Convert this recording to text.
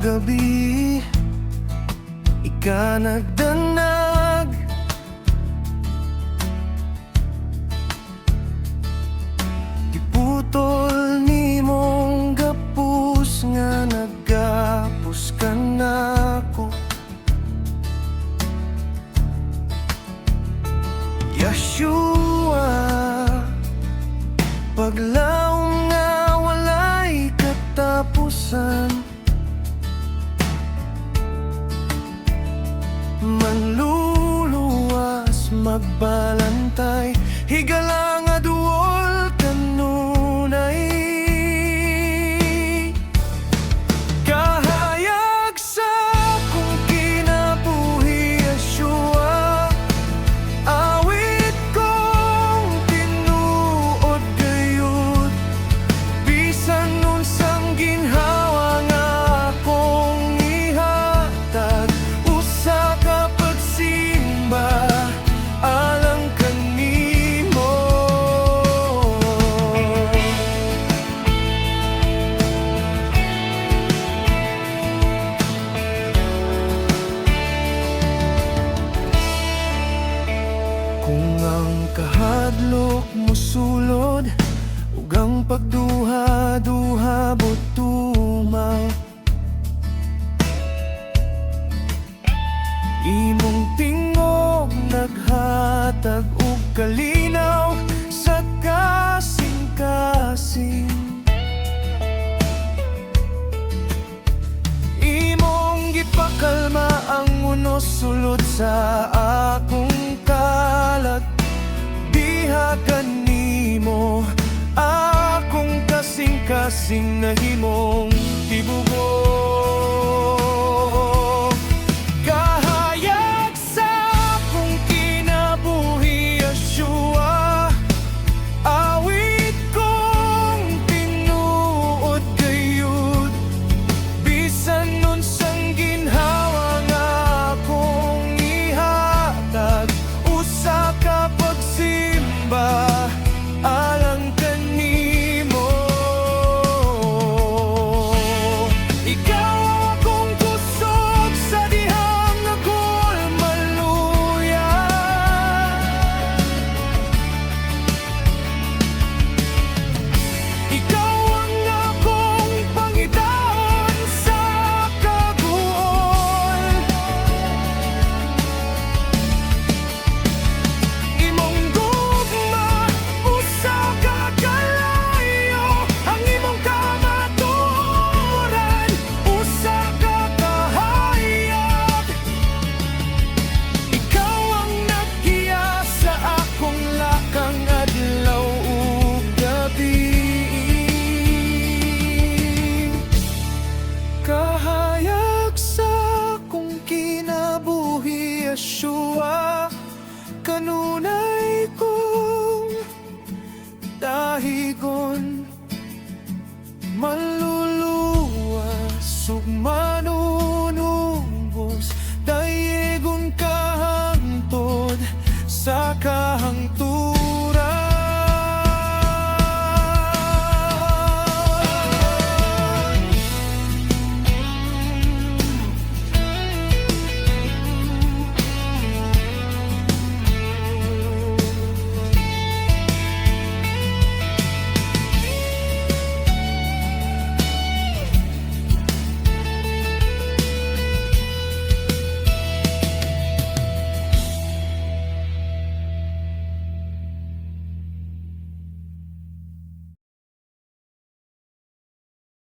gabi, ika nagdanag. Giputol nimong gapus nga nagapus ka nako. Yeshua, paglaom nga walay katapusan, manluluwas magbalantay, higala nga duol kanunay. Kahayag sa kung kinabuhi, Yeshua, awit kong tinuod gayud, bisan unsang ginhawa nga akong ihatag, usa ka pagsimba alang kanimo. Kung ang kahadlok musulod, ug ang pagduha-duha butumaw, imong tingog naghatag og kalinaw sa kasing-kasing. Imong gipakalma ang unos sulod sa akong kalag, diha kanimo akong kasing-kasing nahimong tibugon.